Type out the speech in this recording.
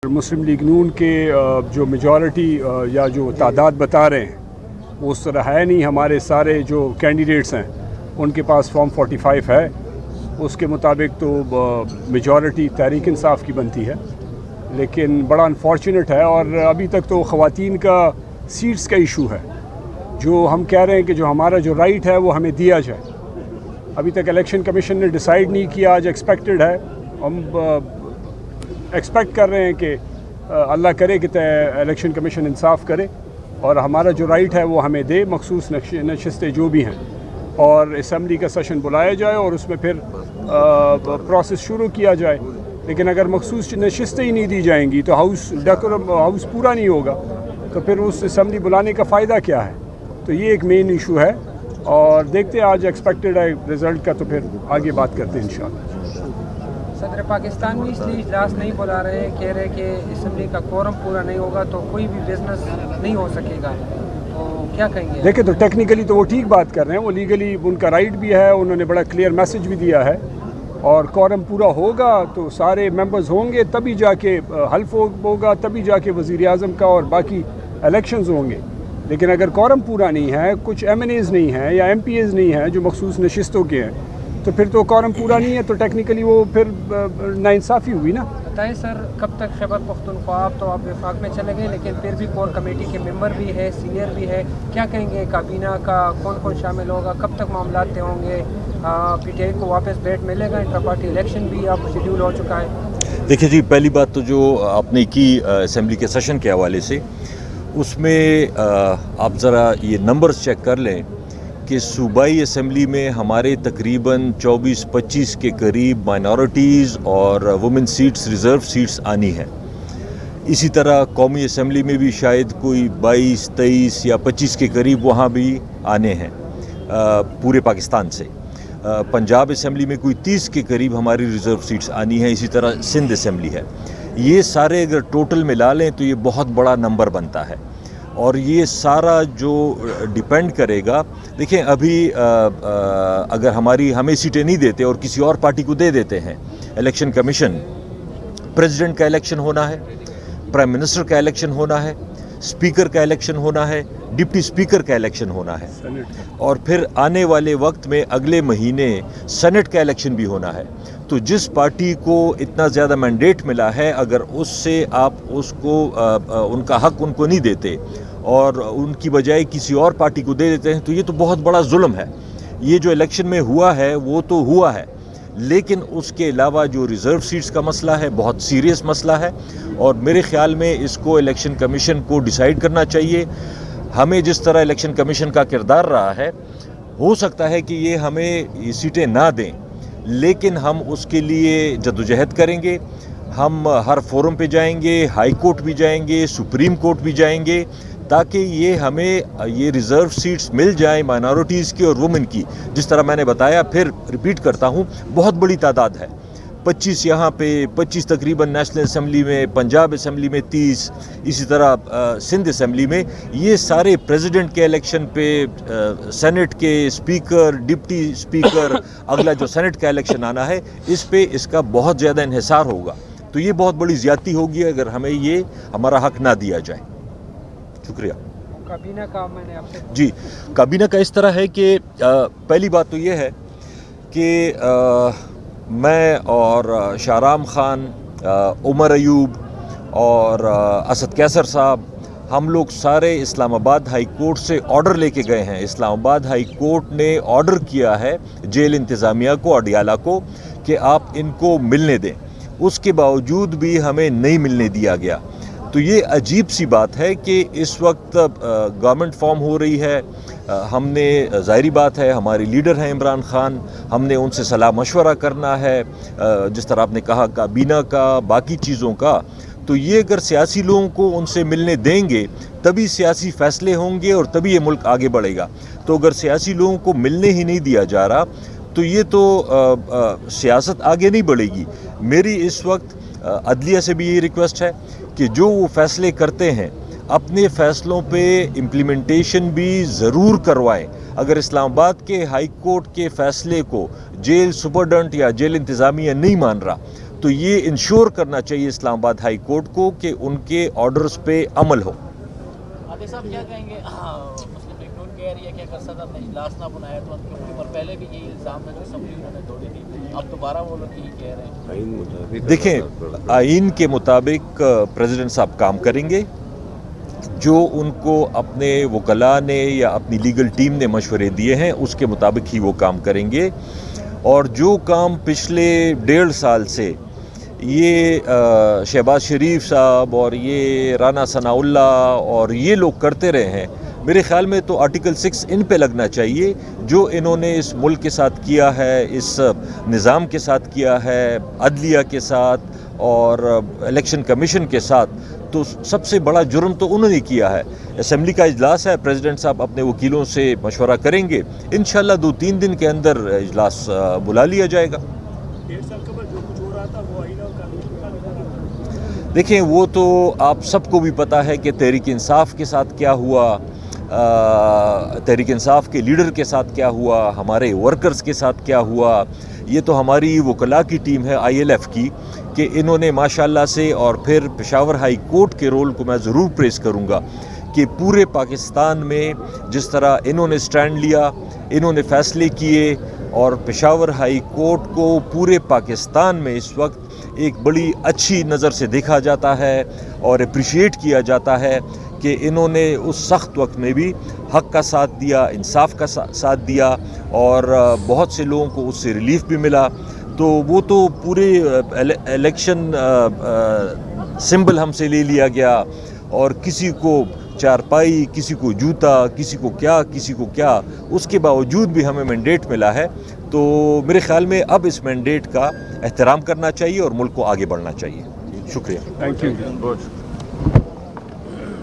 مسلم league نون کے جو majority یا جو تعداد بتا رہے ہیں وہ اس طرح ہے نہیں. ہمارے سارے جو کینڈیڈیٹس ہیں ان کے پاس فارم 45 ہے. اس کے مطابق تو میجورٹی تحریک انصاف کی بنتی ہے, لیکن بڑا انفارچونیٹ ہے. اور ابھی تک تو خواتین کا سیٹس کا ایشو ہے, جو ہم کہہ رہے ہیں کہ جو ہمارا جو رائٹ ہے وہ ہمیں دیا جائے. ابھی تک الیکشن کمیشن نے ڈیسائیڈ نہیں کیا. آج ایکسپیکٹڈ ہے, ہم ایکسپیکٹ کر رہے ہیں کہ اللہ کرے کہ الیکشن کمیشن انصاف کرے اور ہمارا جو رائٹ ہے وہ ہمیں دے. مخصوص نشستیں جو بھی ہیں اور اسمبلی کا سیشن بلایا جائے اور اس میں پھر پروسیس شروع کیا جائے. لیکن اگر مخصوص نشستیں ہی نہیں دی جائیں گی تو ہاؤس پورا نہیں ہوگا, تو پھر اس اسمبلی بلانے کا فائدہ کیا ہے. تو یہ ایک مین ایشو ہے اور دیکھتے ہیں آج ایکسپیکٹڈ ہے رزلٹ کا, تو پھر آگے بات کرتے ہیں انشاءاللہ. صدر پاکستان بھی اس لیے اجلاس نہیں بلا رہے, کہہ رہے کہ اسمبلی کا کورم پورا نہیں ہوگا تو کوئی بھی بزنس نہیں ہو سکے گا. تو کیا کہیں گے؟ دیکھیں, تو ٹیکنیکلی تو وہ ٹھیک بات کر رہے ہیں, وہ لیگلی ان کا رائٹ بھی ہے, انہوں نے بڑا کلیئر میسج بھی دیا ہے. اور کورم پورا ہوگا تو سارے ممبرز ہوں گے, تبھی جا کے حلف ہوگا, تبھی جا کے وزیر اعظم کا اور باقی الیکشنز ہوں گے. لیکن اگر کورم پورا نہیں ہے, کچھ ایم این ایز نہیں ہیں یا ایم پی ایز نہیں ہیں جو مخصوص نشستوں کے ہیں, تو پھر تو کورم پورا نہیں ہے, تو ٹیکنیکلی وہ پھر ناانصافی ہوئی نا. بتائیں سر, کب تک خیبر پختونخوا؟ تو آپ وفاق میں چلے گئے لیکن پھر بھی کور کمیٹی کے ممبر بھی ہے, سینئر بھی ہے, کیا کہیں گے کابینہ کا کون کون شامل ہوگا, کب تک معاملات طے ہوں گے, پی ٹی آئی کو واپس بیٹ ملے گا, انٹر پارٹی الیکشن بھی اب شیڈیول ہو چکا ہے؟ دیکھیں جی, پہلی بات تو جو آپ نے کی اسمبلی کے سیشن کے حوالے سے, اس میں آپ ذرا یہ نمبرز چیک کر لیں کہ صوبائی اسمبلی میں ہمارے تقریباً 24-25 کے قریب مائنورٹیز اور وومن سیٹس, ریزرو سیٹس آنی ہیں. اسی طرح قومی اسمبلی میں بھی شاید کوئی 22-23 یا 25 کے قریب وہاں بھی آنے ہیں پورے پاکستان سے. پنجاب اسمبلی میں کوئی 30 کے قریب ہماری ریزرو سیٹس آنی ہیں. اسی طرح سندھ اسمبلی ہے. یہ سارے اگر ٹوٹل ملا لیں تو یہ بہت بڑا نمبر بنتا ہے. اور یہ سارا جو ڈیپینڈ کرے گا, دیکھیں ابھی اگر ہمیں سیٹیں نہیں دیتے اور کسی اور پارٹی کو دے دیتے ہیں, الیکشن کمیشن, پریزیڈنٹ کا الیکشن ہونا ہے, پرائم منسٹر کا الیکشن ہونا ہے, اسپیکر کا الیکشن ہونا ہے, ڈپٹی اسپیکر کا الیکشن ہونا ہے, اور پھر آنے والے وقت میں اگلے مہینے سینٹ کا الیکشن بھی ہونا ہے. تو جس پارٹی کو اتنا زیادہ مینڈیٹ ملا ہے, اگر اس سے آپ اس کو ان کا حق ان کو نہیں دیتے اور ان کی بجائے کسی اور پارٹی کو دے دیتے ہیں, تو یہ تو بہت بڑا ظلم ہے. یہ جو الیکشن میں ہوا ہے وہ تو ہوا ہے, لیکن اس کے علاوہ جو ریزرو سیٹس کا مسئلہ ہے بہت سیریس مسئلہ ہے, اور میرے خیال میں اس کو الیکشن کمیشن کو ڈیسائیڈ کرنا چاہیے. ہمیں جس طرح الیکشن کمیشن کا کردار رہا ہے, ہو سکتا ہے کہ یہ ہمیں یہ سیٹیں نہ دیں, لیکن ہم اس کے لیے جدوجہد کریں گے. ہم ہر فورم پہ جائیں گے, ہائی کورٹ بھی جائیں گے, سپریم کورٹ بھی جائیں گے, تاکہ یہ ہمیں یہ ریزرو سیٹس مل جائیں مائنورٹیز کی اور وومن کی. جس طرح میں نے بتایا, پھر ریپیٹ کرتا ہوں, بہت بڑی تعداد ہے. 25 یہاں پہ, 25 تقریباً نیشنل اسمبلی میں, پنجاب اسمبلی میں 30, اسی طرح سندھ اسمبلی میں. یہ سارے پریزیڈنٹ کے الیکشن پہ, سینٹ کے اسپیکر, ڈپٹی اسپیکر, اگلا جو سینٹ کا الیکشن آنا ہے, اس پہ اس کا بہت زیادہ انحصار ہوگا. تو یہ بہت بڑی زیادتی ہوگی اگر ہمیں یہ ہمارا حق نہ دیا جائے. شکریہ. کابینہ کا میں نے آپ سے جی, کابینہ کا اس طرح ہے کہ پہلی بات تو یہ ہے کہ میں اور شاہرام خان, عمر ایوب اور اسد کیسر صاحب, ہم لوگ سارے اسلام آباد ہائی کورٹ سے آرڈر لے کے گئے ہیں. اسلام آباد ہائی کورٹ نے آرڈر کیا ہے جیل انتظامیہ کو, اڈیالہ کو, کہ آپ ان کو ملنے دیں. اس کے باوجود بھی ہمیں نہیں ملنے دیا گیا. تو یہ عجیب سی بات ہے کہ اس وقت گورنمنٹ فارم ہو رہی ہے. ہم نے, ظاہری بات ہے, ہمارے لیڈر ہیں عمران خان, ہم نے ان سے صلاح مشورہ کرنا ہے, جس طرح آپ نے کہا کابینہ کا, باقی چیزوں کا. تو یہ اگر سیاسی لوگوں کو ان سے ملنے دیں گے تبھی سیاسی فیصلے ہوں گے اور تبھی یہ ملک آگے بڑھے گا. تو اگر سیاسی لوگوں کو ملنے ہی نہیں دیا جا رہا تو یہ تو سیاست آگے نہیں بڑھے گی. میری اس وقت عدلیہ سے بھی یہ ریکویسٹ ہے کہ جو وہ فیصلے کرتے ہیں اپنے فیصلوں پہ امپلیمنٹیشن بھی ضرور کروائیں. اگر اسلام آباد کے ہائی کورٹ کے فیصلے کو جیل سپرڈنٹ یا جیل انتظامیہ نہیں مان رہا تو یہ انشور کرنا چاہیے اسلام آباد ہائی کورٹ کو کہ ان کے آرڈرز پہ عمل ہو۔ عادل صاحب کیا کہیں گے، مسلم لیگ نون کہہ رہی ہے کہ اگر صدر نے اجلاس نہ بنایا تو ان کے اوپر پہلے بھی یہی الزام ہے جو اسمبلی انہوں نے توڑی تھی، اب دوبارہ وہ لوگ یہی کہہ رہے ہیں۔ دیکھیں، آئین کے مطابق پریزیڈنٹ صاحب کام کریں گے، جو ان کو اپنے وکلاء نے یا اپنی لیگل ٹیم نے مشورے دیے ہیں اس کے مطابق ہی وہ کام کریں گے، اور جو کام پچھلے 1.5 سال سے یہ شہباز شریف صاحب اور یہ رانا ثناء اللہ اور یہ لوگ کرتے رہے ہیں، میرے خیال میں تو آرٹیکل 6 ان پہ لگنا چاہیے۔ جو انہوں نے اس ملک کے ساتھ کیا ہے، اس نظام کے ساتھ کیا ہے، عدلیہ کے ساتھ اور الیکشن کمیشن کے ساتھ، تو سب سے بڑا جرم تو انہوں نے کیا ہے۔ اسمبلی کا اجلاس ہے، پریزیڈنٹ صاحب اپنے وکیلوں سے مشورہ کریں گے، انشاءاللہ 2-3 دن کے اندر اجلاس بلا لیا جائے گا۔ دیکھیں، وہ تو آپ سب کو بھی پتہ ہے کہ تحریک انصاف کے ساتھ کیا ہوا، تحریک انصاف کے لیڈر کے ساتھ کیا ہوا، ہمارے ورکرز کے ساتھ کیا ہوا۔ یہ تو ہماری وکلاء کی ٹیم ہے ILF کی، کہ انہوں نے ماشاءاللہ سے، اور پھر پشاور ہائی کورٹ کے رول کو میں ضرور پریز کروں گا کہ پورے پاکستان میں جس طرح انہوں نے سٹینڈ لیا، انہوں نے فیصلے کیے، اور پشاور ہائی کورٹ کو پورے پاکستان میں اس وقت ایک بڑی اچھی نظر سے دیکھا جاتا ہے اور اپریشیٹ کیا جاتا ہے کہ انہوں نے اس سخت وقت میں بھی حق کا ساتھ دیا، انصاف کا ساتھ دیا، اور بہت سے لوگوں کو اس سے ریلیف بھی ملا۔ تو وہ تو پورے الیکشن سمبل ہم سے لے لیا گیا، اور کسی کو چارپائی، کسی کو جوتا، کسی کو کیا، اس کے باوجود بھی ہمیں مینڈیٹ ملا ہے۔ تو میرے خیال میں اب اس مینڈیٹ کا احترام کرنا چاہیے اور ملک کو آگے بڑھنا چاہیے۔ شکریہ۔ Thank you.